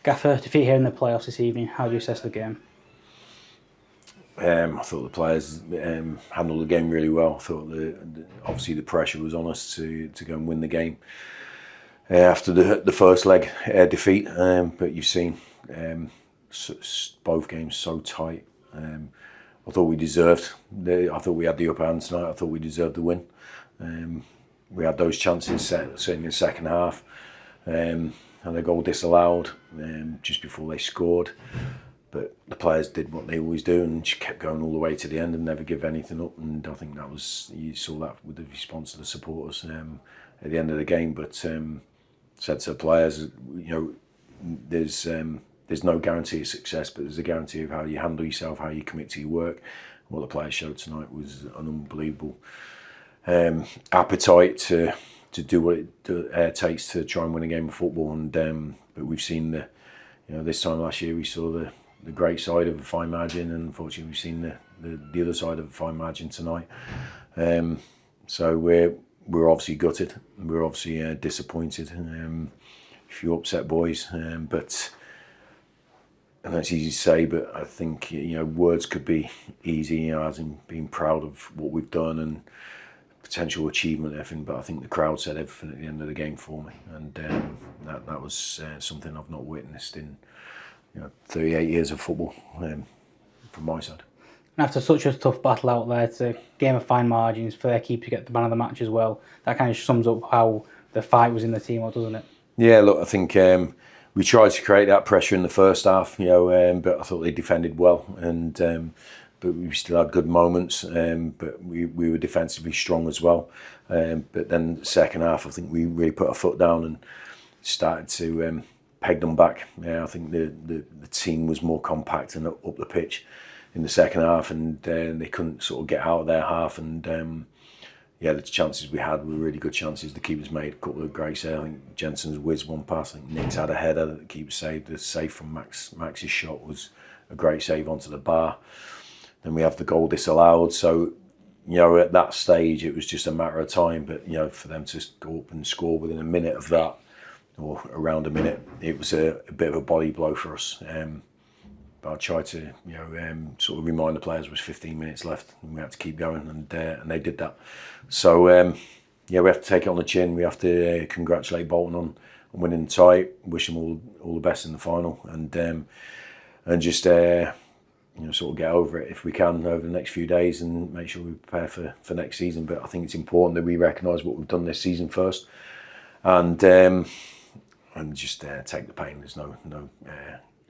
Gaffer, defeat here in the playoffs this evening. How do you assess the game? I thought the players handled the game really well. I thought obviously the pressure was on us to go and win the game after the first leg defeat. But you've seen both games so tight. I thought we deserved. I thought we had the upper hand tonight. I thought we deserved the win. We had those chances certainly in the second half, and a goal disallowed just before they scored. But the players did what they always do and just kept going all the way to the end and never give anything up. And I think you saw that with the response of the supporters at the end of the game. But said to the players, there's no guarantee of success, but there's a guarantee of how you handle yourself, how you commit to your work. What the players showed tonight was an unbelievable appetite to do what it takes to try and win a game of football. And but we've seen this time last year we saw the great side of a fine margin, and unfortunately we've seen the other side of a fine margin tonight. So we're obviously gutted. We're obviously disappointed. A few upset boys, but. And that's easy to say, but I think words could be easy, as in being proud of what we've done and potential achievement and everything. But I think the crowd said everything at the end of the game for me, and that was something I've not witnessed in 38 years of football from my side. And after such a tough battle out there, it's a game of fine margins for their keeper to get the man of the match as well. That kind of sums up how the fight was in the team, doesn't it? Yeah, look, I think. We tried to create that pressure in the first half, but I thought they defended well, and but we still had good moments. But we were defensively strong as well. But then the second half, I think we really put our foot down and started to peg them back. I think the team was more compact and up the pitch in the second half, and they couldn't sort of get out of their half. And the chances we had were really good chances. The keepers made a couple of great saves. I think Jensen's whizzed one pass. I think Nick's had a header that the keeper saved. The save from Max's shot was a great save onto the bar. Then we have the goal disallowed. So, at that stage, it was just a matter of time. But, for them to go up and score within a minute of that, or around a minute, it was a bit of a body blow for us. But I tried to, sort of remind the players there was 15 minutes left and we had to keep going, and they did that. So, we have to take it on the chin. We have to congratulate Bolton on winning the tie, wish them all the best in the final, and just, sort of get over it if we can over the next few days and make sure we prepare for next season. But I think it's important that we recognise what we've done this season first, and just take the pain. There's no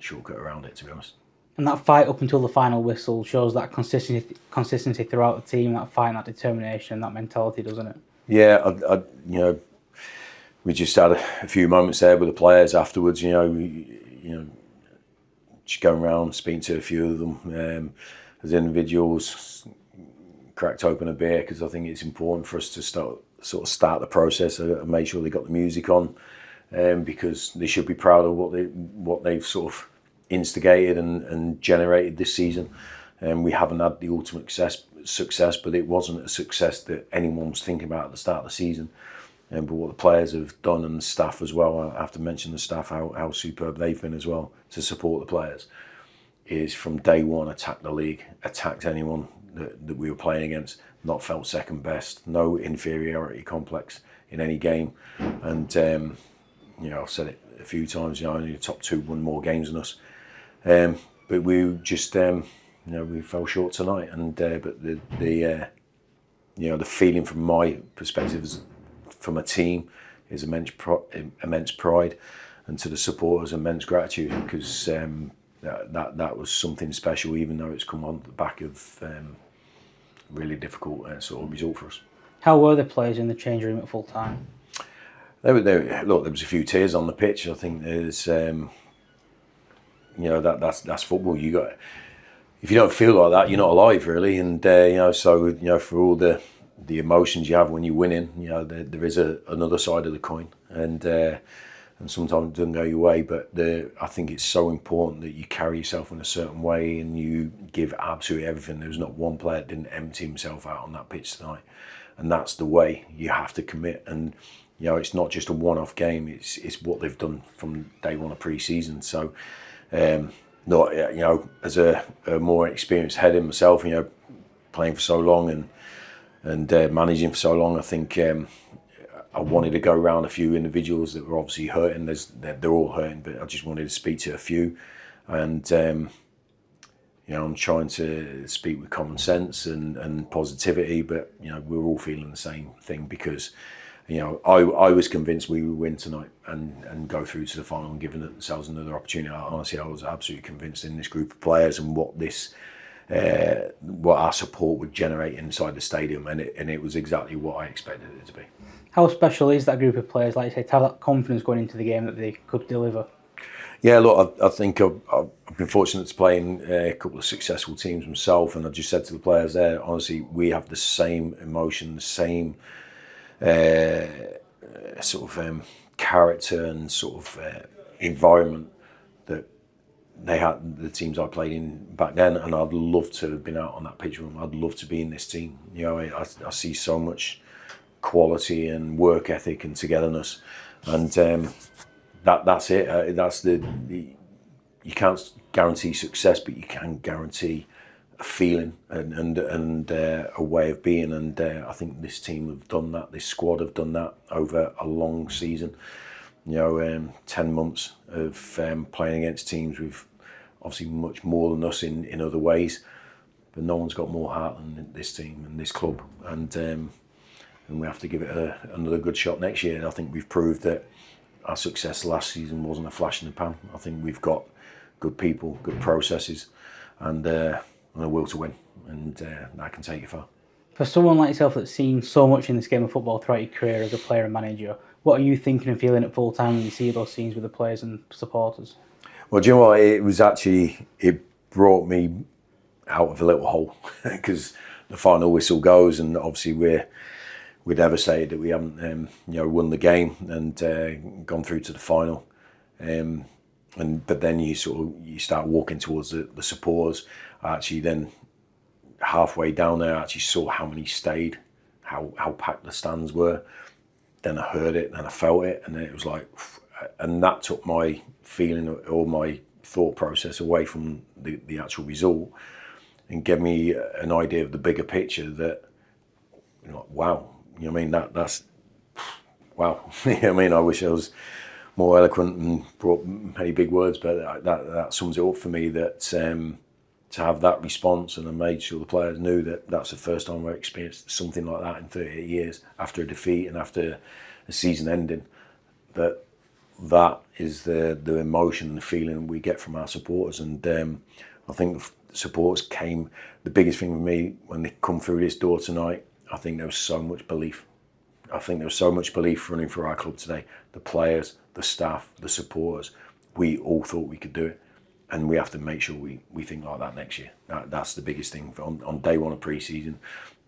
shortcut around it, to be honest. And that fight up until the final whistle shows that consistency throughout the team, that fight, and that determination, that mentality, doesn't it? Yeah, we just had a few moments there with the players afterwards. Just going around, speaking to a few of them as individuals, cracked open a beer, because I think it's important for us to start the process and make sure they got the music on. Because they should be proud of what they've sort of instigated and generated this season. We haven't had the ultimate success, but it wasn't a success that anyone was thinking about at the start of the season. But what the players have done, and the staff as well, I have to mention the staff, how superb they've been as well to support the players, is from day one attacked the league, attacked anyone that we were playing against, not felt second best, no inferiority complex in any game. And I've said it a few times, only the top two won more games than us. But we just, we fell short tonight. And but the feeling from my perspective from a team is immense pride, and to the supporters, immense gratitude, because that was something special, even though it's come on the back of really difficult sort of result for us. How were the players in the change room at full time? Look, there was a few tears on the pitch. I think there's, that's football. If you don't feel like that, you're not alive, really. And for all the emotions you have when you're winning, there is another side of the coin, and sometimes it doesn't go your way. But I think it's so important that you carry yourself in a certain way and you give absolutely everything. There was not one player that didn't empty himself out on that pitch tonight, and that's the way you have to commit. And You know, it's not just a one-off game. It's what they've done from day one of pre-season. So, not, you know, as a more experienced head in myself, you know, playing for so long and managing for so long, I think I wanted to go around a few individuals that were obviously hurting. They're all hurting, but I just wanted to speak to a few, and you know, I'm trying to speak with common sense and positivity. But you know, we're all feeling the same thing because, you know, I was convinced we would win tonight and go through to the final and give themselves another opportunity. Honestly, I was absolutely convinced in this group of players and what our support would generate inside the stadium, and it was exactly what I expected it to be. How special is that group of players, like you say, to have that confidence going into the game that they could deliver? Yeah, look, I think I've been fortunate to play in a couple of successful teams myself, and I just said to the players there, honestly, we have the same emotion, the same sort of character and sort of environment that they had, the teams I played in back then, and I'd love to have been out on that pitch room. I'd love to be in this team. You know, I see so much quality and work ethic and togetherness, and that's it. That's the you can't guarantee success, but you can guarantee a feeling and a way of being. And I think this team have done that. This squad have done that over a long season. You know, 10 months of playing against teams with obviously much more than us in other ways, but no one's got more heart than this team and this club. And we have to give it another good shot next year. And I think we've proved that our success last season wasn't a flash in the pan. I think we've got good people, good processes, and a will to win, and that can take you far. For someone like yourself that's seen so much in this game of football throughout your career as a player and manager, what are you thinking and feeling at full time when you see those scenes with the players and supporters? Well, do you know what? It brought me out of a little hole because the final whistle goes, and obviously we're devastated that we haven't won the game and gone through to the final. But then you start walking towards the supporters. Actually, then halfway down there, I actually saw how many stayed, how packed the stands were. Then I heard it, and I felt it, and then it was like, and that took my feeling or my thought process away from the actual result, and gave me an idea of the bigger picture. That, you know, wow, you know what I mean? That's wow. You know what I mean? I wish I was more eloquent and brought many big words, but that sums it up for me. That to have that response, and I made sure the players knew that that's the first time I experienced something like that in 38 years after a defeat and after a season ending. That is the emotion, the feeling we get from our supporters, and I think the supporters came. The biggest thing for me when they come through this door tonight, I think there was so much belief. I think there was so much belief running for our club today. The players, the staff, the supporters, we all thought we could do it. And we have to make sure we think like that next year. That's the biggest thing on day one of pre-season,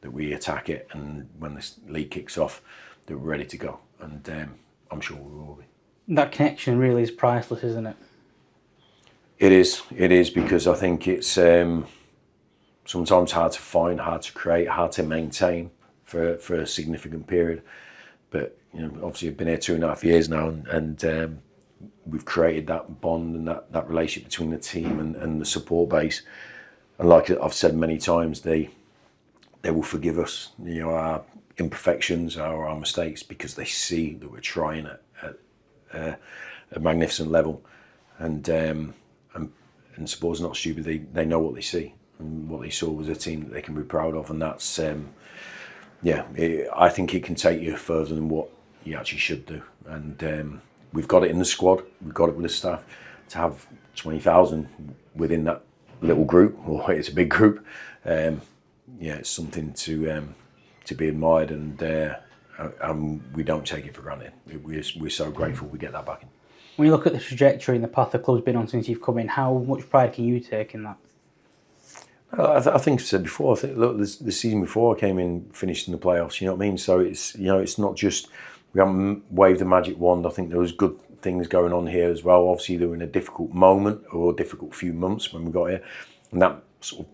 that we attack it, and when this league kicks off, that we're ready to go. And I'm sure we will be. That connection really is priceless, isn't it? It is, because I think it's sometimes hard to find, hard to create, hard to maintain for a significant period. But you know, obviously I've been here 2.5 years now, and we've created that bond and that relationship between the team and the support base. And like I've said many times, they will forgive us, you know, our imperfections, our mistakes, because they see that we're trying at a magnificent level. And supporters are not stupid. They know what they see, and what they saw was a team that they can be proud of. And that's I think it can take you further than what you actually should do. And we've got it in the squad. We've got it with the staff. To have 20,000 within that little group, or it's a big group, it's something to be admired, and we don't take it for granted. We're so grateful we get that back in. When you look at the trajectory and the path the club's been on since you've come in, how much pride can you take in that? I think I said before. I think, look, the season before I came in, finished in the playoffs. You know what I mean? So it's not just, we haven't waved the magic wand. I think there was good things going on here as well. Obviously, they were in a difficult moment, or a difficult few months when we got here, and that sort of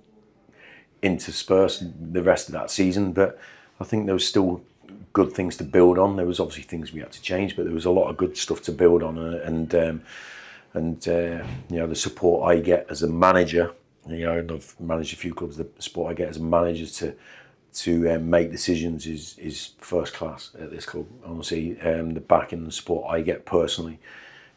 interspersed the rest of that season. But I think there was still good things to build on. There was obviously things we had to change, but there was a lot of good stuff to build on, and the support I get as a manager, and I've managed a few clubs. The support I get as a manager to make decisions is first class at this club. Honestly, the backing and the support I get personally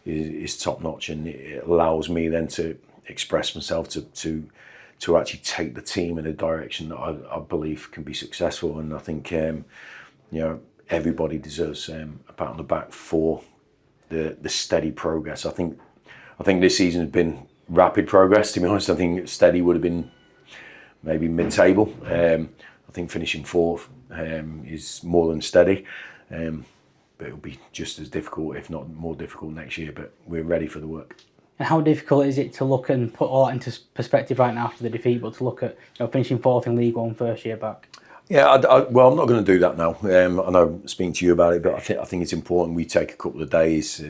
is top notch, and it allows me then to express myself to actually take the team in a direction that I believe can be successful. And I think everybody deserves a pat on the back for the steady progress. I think this season has been rapid progress, to be honest. I think steady would have been maybe mid-table. I think finishing fourth is more than steady, but it'll be just as difficult, if not more difficult, next year. But we're ready for the work. And how difficult is it to look and put all that into perspective right now after the defeat, but to look at finishing fourth in League One first year back? Yeah, well, I'm not going to do that now. I know speaking to you about it, but I think it's important we take a couple of days,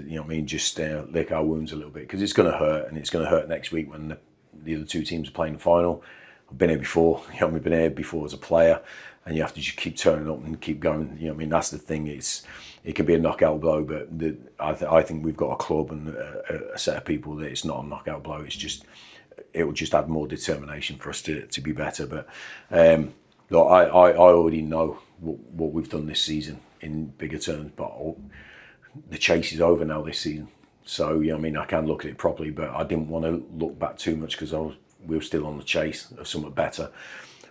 just lick our wounds a little bit, because it's going to hurt, and it's going to hurt next week when the other two teams are playing the final. I've been here before. We've been here before as a player, and you have to just keep turning up and keep going. That's the thing. It can be a knockout blow, but I think we've got a club and a set of people that it's not a knockout blow. It will just add more determination for us to be better. But look, I already know what we've done this season in bigger terms, but the chase is over now this season. So I can look at it properly, but I didn't want to look back too much because we were still on the chase of something better.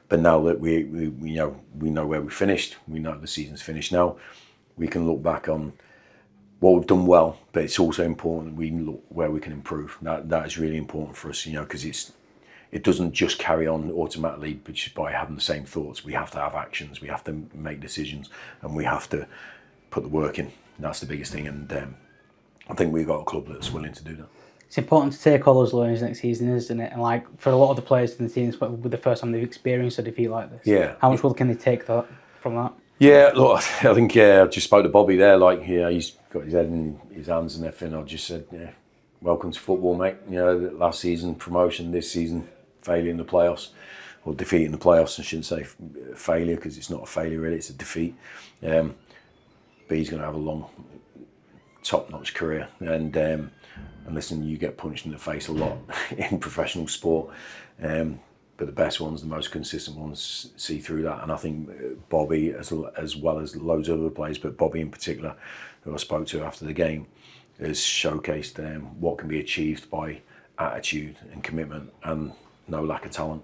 But now that we know where we finished, we know the season's finished now. We can look back on what we've done well, but it's also important we look where we can improve. That is really important for us, because it doesn't just carry on automatically just by having the same thoughts. We have to have actions, we have to make decisions, and we have to put the work in. That's the biggest thing, and I think we've got a club that's willing to do that. It's important to take all those learnings next season, isn't it? And for a lot of the players in the team, it's the first time they've experienced a defeat like this. Yeah. How much can they take from that? Yeah, look, I think I just spoke to Bobby there. He's got his head in his hands and everything. I just said, welcome to football, mate. Last season promotion, this season failure in the playoffs, or defeat in the playoffs. I shouldn't say failure, because it's not a failure really, it's a defeat. But he's going to have a long, top-notch career. And listen, you get punched in the face a lot in professional sport. But the best ones, the most consistent ones, see through that. And I think Bobby, as well as loads of other players, but Bobby in particular, who I spoke to after the game, has showcased what can be achieved by attitude and commitment and no lack of talent.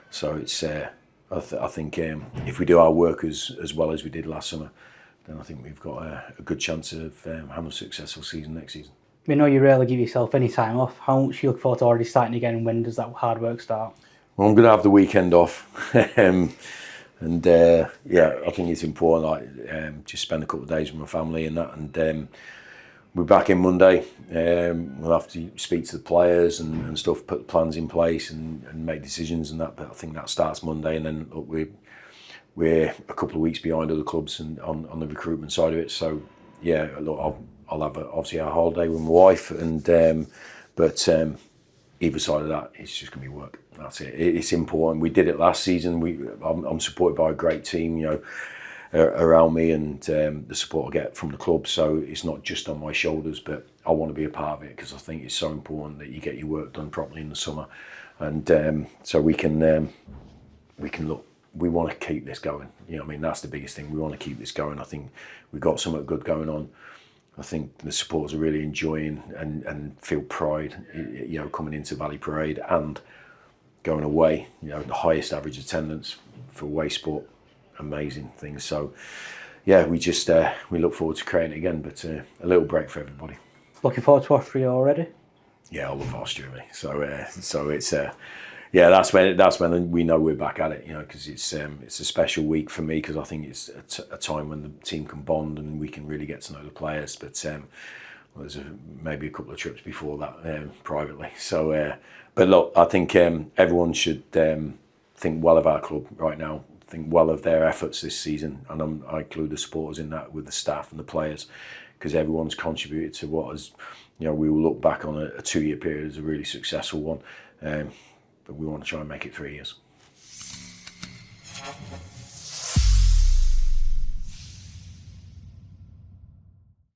So it's, I think if we do our work as well as we did last summer, then I think we've got a good chance of having a successful season next season. We know you rarely give yourself any time off. How much do you look forward to already starting again, and when does that hard work start? Well, I'm going to have the weekend off. I think it's important, just spend a couple of days with my family and that. And we're back in Monday. We'll have to speak to the players and stuff, put plans in place and make decisions and that. But I think that starts Monday, and then look, we're a couple of weeks behind other clubs and on the recruitment side of it. So yeah, look, I'll have obviously a holiday with my wife, but either side of that, it's just going to be work. That's it. It's important. We did it last season. I'm supported by a great team, around me, and the support I get from the club. So it's not just on my shoulders, but I want to be a part of it, because I think it's so important that you get your work done properly in the summer, and so we can look. We want to keep this going. That's the biggest thing. We want to keep this going. I think we've got something good going on. I think the supporters are really enjoying and feel pride, coming into Valley Parade and going away. The highest average attendance for away sport, amazing things. So, yeah, we look forward to creating it again, but a little break for everybody. Looking forward to Austria already? Yeah, I love Austria, mate. So it's that's when we know we're back at it, because it's a special week for me, because I think it's a time when the team can bond and we can really get to know the players. But there's maybe a couple of trips before that privately. So, but look, I think everyone should think well of our club right now, think well of their efforts this season, and I include the supporters in that, with the staff and the players, because everyone's contributed to what has, we will look back on a 2-year period as a really successful one. But we want to try and make it 3 years.